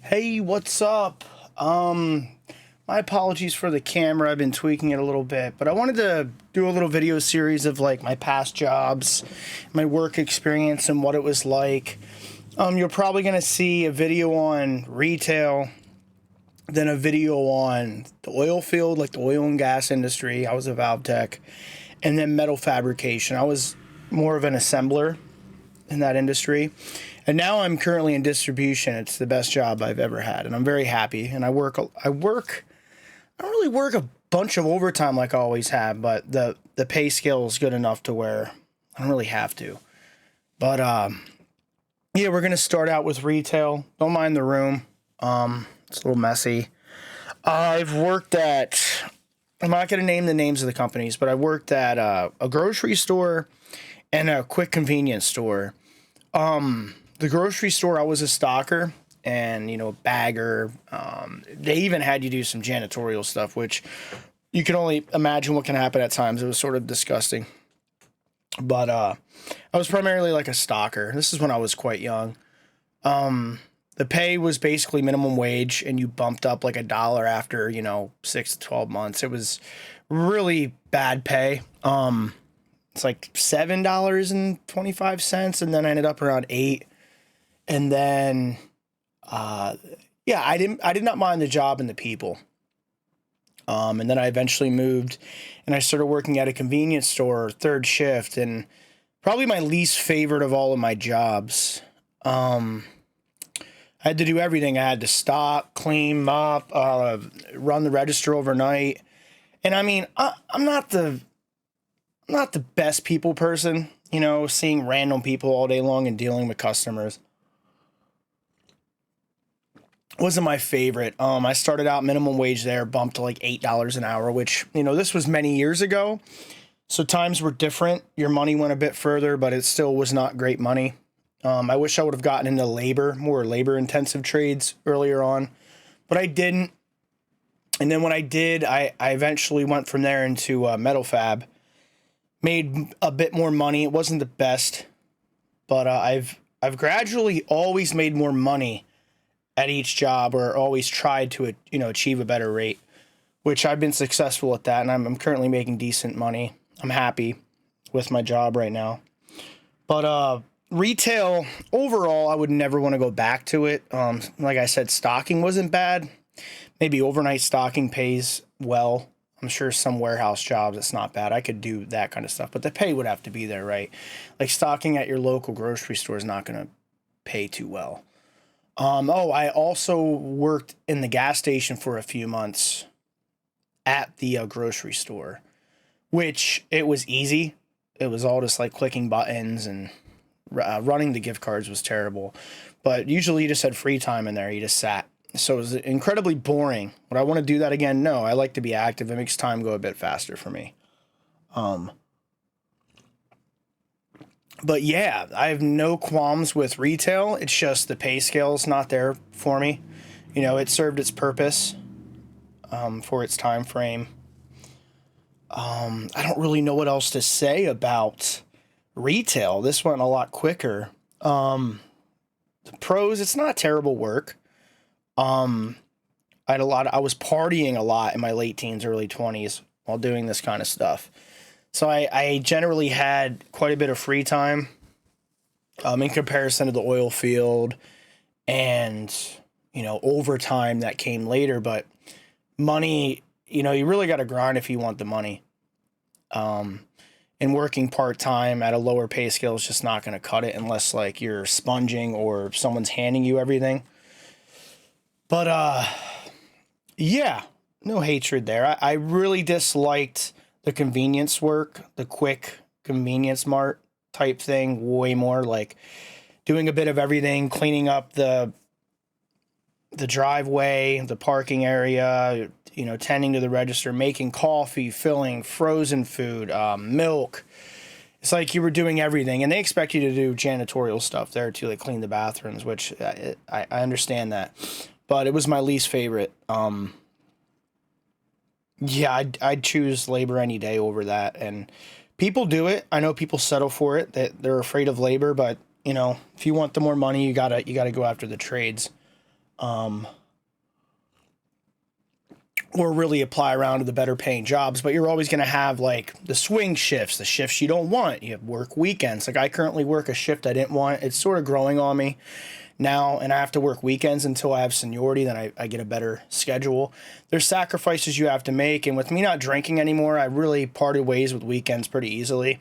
Hey, what's up? My apologies for the camera. I've been tweaking it a little bit, but I wanted to do a little video series of like my past jobs, my work experience, and what it was like. You're probably gonna see a video on retail, then a video on the oil field, like the oil and gas industry. I was a valve tech, and then metal fabrication. I was more of an assembler in that industry. And now I'm currently in distribution. It's the best job I've ever had, and I'm very happy. And I don't really work a bunch of overtime like I always have, but the pay scale is good enough to where I don't really have to. But yeah, we're gonna start out with retail. Don't mind the room. It's a little messy. I've worked at. I'm not gonna name the names of the companies, but I worked at a grocery store and a quick convenience store. The grocery store, I was a stocker and, bagger. They even had you do some janitorial stuff, which you can only imagine what can happen at times. It was sort of disgusting. But I was primarily like a stocker. This is when I was quite young. The pay was basically minimum wage, and you bumped up like $1 after, 6 to 12 months. It was really bad pay. It's like $7.25, and then I ended up around 8. And then, yeah, I did not mind the job and the people. And then I eventually moved, and I started working at a convenience store, third shift, and probably my least favorite of all of my jobs. I had to do everything. I had to stock, clean, mop, run the register overnight. And I mean, I'm not the best people person, seeing random people all day long and dealing with customers. Wasn't my favorite. I started out minimum wage there, bumped to like $8 an hour, which, this was many years ago. So times were different. Your money went a bit further, but it still was not great money. I wish I would have gotten into more labor intensive trades earlier on, but I didn't. And then when I did, I eventually went from there into metal fab, made a bit more money. It wasn't the best, but I've gradually always made more money at each job, or always tried to achieve a better rate, which I've been successful at that, and I'm currently making decent money. I'm happy with my job right now. But retail overall, I would never want to go back to it. Like I said, stocking wasn't bad. Maybe overnight stocking pays well. I'm sure some warehouse jobs, it's not bad. I could do that kind of stuff, but the pay would have to be there, right? Like stocking at your local grocery store is not going to pay too well. I also worked in the gas station for a few months at the grocery store, which it was easy. It was all just like clicking buttons, and running the gift cards was terrible. But usually you just had free time in there. You just sat. So it was incredibly boring. Would I want to do that again? No, I like to be active. It makes time go a bit faster for me. But yeah, I have no qualms with retail. It's just the pay scale is not there for me. It served its purpose for its time frame. I don't really know what else to say about retail. This went a lot quicker. The pros, it's not terrible work. I was partying a lot in my late teens, early 20s while doing this kind of stuff. So I generally had quite a bit of free time in comparison to the oil field and, overtime that came later. But money, you really got to grind if you want the money. And working part-time at a lower pay scale is just not going to cut it unless like you're sponging or someone's handing you everything. But yeah, no hatred there. I really disliked the convenience work, the quick convenience mart type thing, way more like doing a bit of everything, cleaning up the driveway, the parking area, tending to the register, making coffee, filling, frozen food, milk. It's like you were doing everything, and they expect you to do janitorial stuff there too, like clean the bathrooms, which I understand that, but it was my least favorite. Yeah, I'd choose labor any day over that. And people do it. I know people settle for it. They're afraid of labor, but if you want the more money, you gotta go after the trades. or really apply around to the better paying jobs, but you're always going to have like the swing shifts, the shifts you don't want. You have work weekends. Like I currently work a shift I didn't want. It's sort of growing on me now, and I have to work weekends until I have seniority. Then I get a better schedule. There's sacrifices you have to make, and with me not drinking anymore, I really parted ways with weekends pretty easily.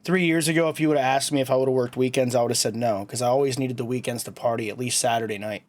3 years ago, if you would have asked me if I would have worked weekends, I would have said no, because I always needed the weekends to party, at least Saturday night.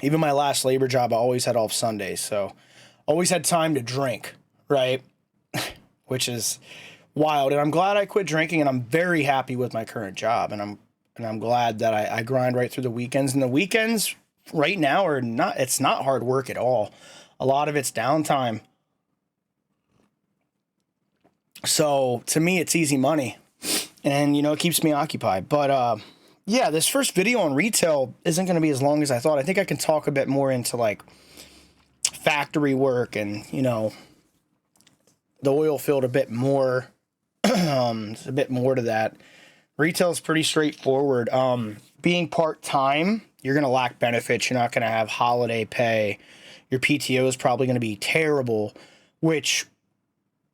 Even my last labor job, I always had off Sundays, so always had time to drink, right? Which is wild. And I'm glad I quit drinking, and I'm very happy with my current job. And I'm glad that I grind right through the weekends. And the weekends right now are not, it's not hard work at all. A lot of it's downtime. So to me, it's easy money. And, you know, it keeps me occupied. But yeah, this first video on retail isn't going to be as long as I thought. I think I can talk a bit more into like factory work and, you know, the oil field a bit more. There's a bit more to that. Retail is pretty straightforward. Being part-time, you're going to lack benefits. You're not going to have holiday pay. Your PTO is probably going to be terrible, which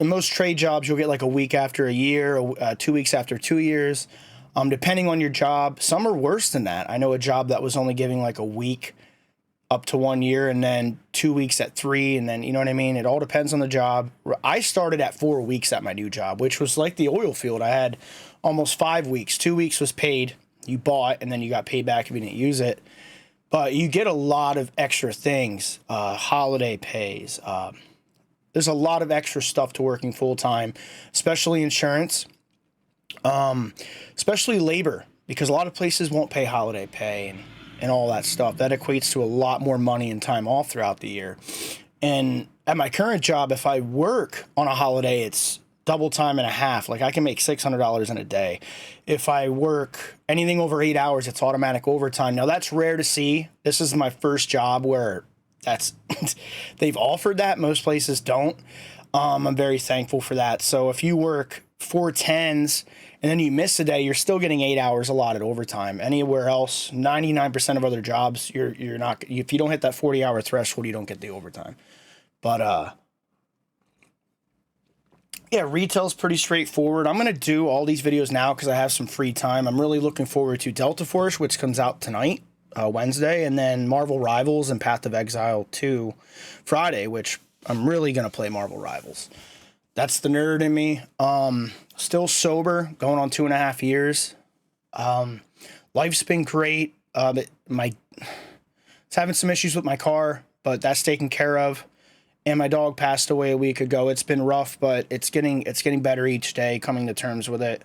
in most trade jobs, you'll get like a week after a year, 2 weeks after 2 years. Depending on your job, some are worse than that. I know a job that was only giving like a week up to 1 year, and then 2 weeks at 3, and then, you know what I mean? It all depends on the job. I started at 4 weeks at my new job, which was like the oil field. I had almost 5 weeks. 2 weeks was paid. You bought, and then you got paid back if you didn't use it. But you get a lot of extra things, holiday pays. There's a lot of extra stuff to working full-time, especially insurance, especially labor, because a lot of places won't pay holiday pay and all that stuff. That equates to a lot more money and time off throughout the year. And at my current job, if I work on a holiday, it's double time and a half. Like I can make $600 in a day. If I work anything over 8 hours, it's automatic overtime. Now that's rare to see. This is my first job where that's they've offered that. Most places don't. I'm very thankful for that. So if you work 4 10s and then you miss a day, you're still getting 8 hours allotted overtime. Anywhere else, 99% of other jobs, you're not. If you don't hit that 40-hour threshold, you don't get the overtime. But yeah, retail's pretty straightforward. I'm gonna do all these videos now because I have some free time. I'm really looking forward to Delta Force, which comes out tonight, Wednesday, and then Marvel Rivals and Path of Exile 2 Friday, which I'm really gonna play Marvel Rivals. That's the nerd in me. Still sober, going on 2.5 years. Life's been great. It's having some issues with my car, but that's taken care of. And my dog passed away a week ago. It's been rough, but it's getting better each day, coming to terms with it.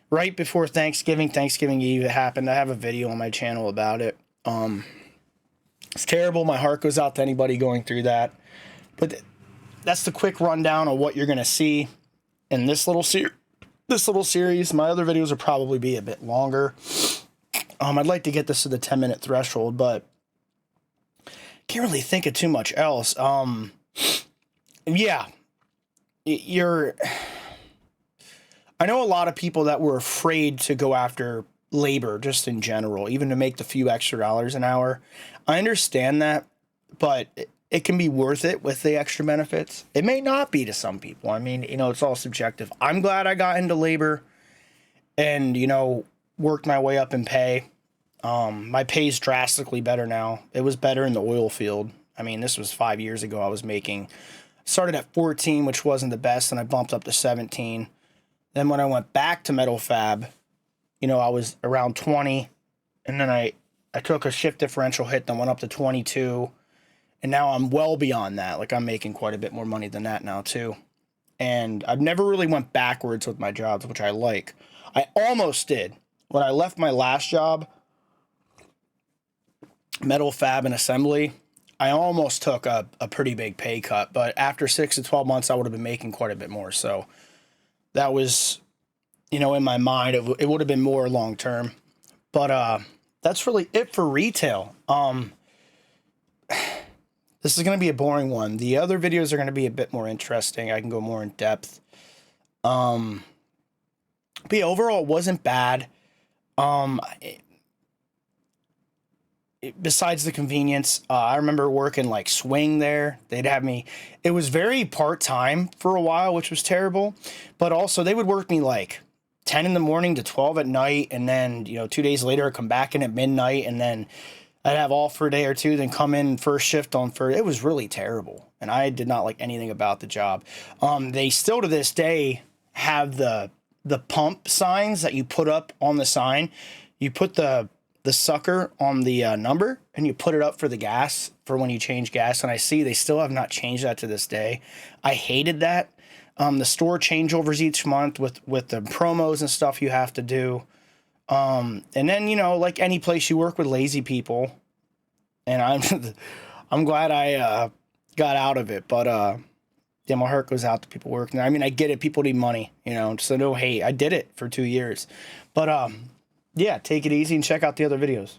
Right before Thanksgiving Eve, it happened. I have a video on my channel about it. It's terrible. My heart goes out to anybody going through that. But that's the quick rundown of what you're going to see in this little series. My other videos will probably be a bit longer. I'd like to get this to the 10-minute threshold, but can't really think of too much else. Yeah, I know a lot of people that were afraid to go after labor just in general, even to make the few extra dollars an hour. I understand that, but it can be worth it with the extra benefits. It may not be to some people. I mean, you know, it's all subjective. I'm glad I got into labor and, you know, worked my way up in pay. My pay's drastically better now. It was better in the oil field. I mean, this was 5 years ago. I was started at 14, which wasn't the best, and I bumped up to 17. Then when I went back to metal fab, you know, I was around 20, and then I took a shift differential hit, then went up to 22, and now I'm well beyond that. Like, I'm making quite a bit more money than that now, too. And I've never really went backwards with my jobs, which I like. I almost did. When I left my last job, metal fab and assembly, I almost took a pretty big pay cut, but after 6 to 12 months, I would have been making quite a bit more. So that was, you know, in my mind, it would have been more long term. But that's really it for retail. This is going to be a boring one. The other videos are going to be a bit more interesting. I can go more in depth. But yeah, overall, it wasn't bad. besides the convenience, I remember working like swing there. They'd have me, it was very part time for a while, which was terrible. But also, they would work me like 10 in the morning to 12 at night. And then, 2 days later, I'd come back in at midnight. And then I'd have off for a day or two, then come in first shift on first. It was really terrible. And I did not like anything about the job. They still to this day have the pump signs that you put up on the sign. You put the sucker on the number and you put it up for the gas for when you change gas. And I see they still have not changed that to this day. I hated that. The store changeovers each month with the promos and stuff you have to do. And then, like any place you work with lazy people, and I'm glad I got out of it. But yeah, my heart goes out to people working there. I mean, I get it. People need money, so no hate. I did it for 2 years. But yeah, take it easy and check out the other videos.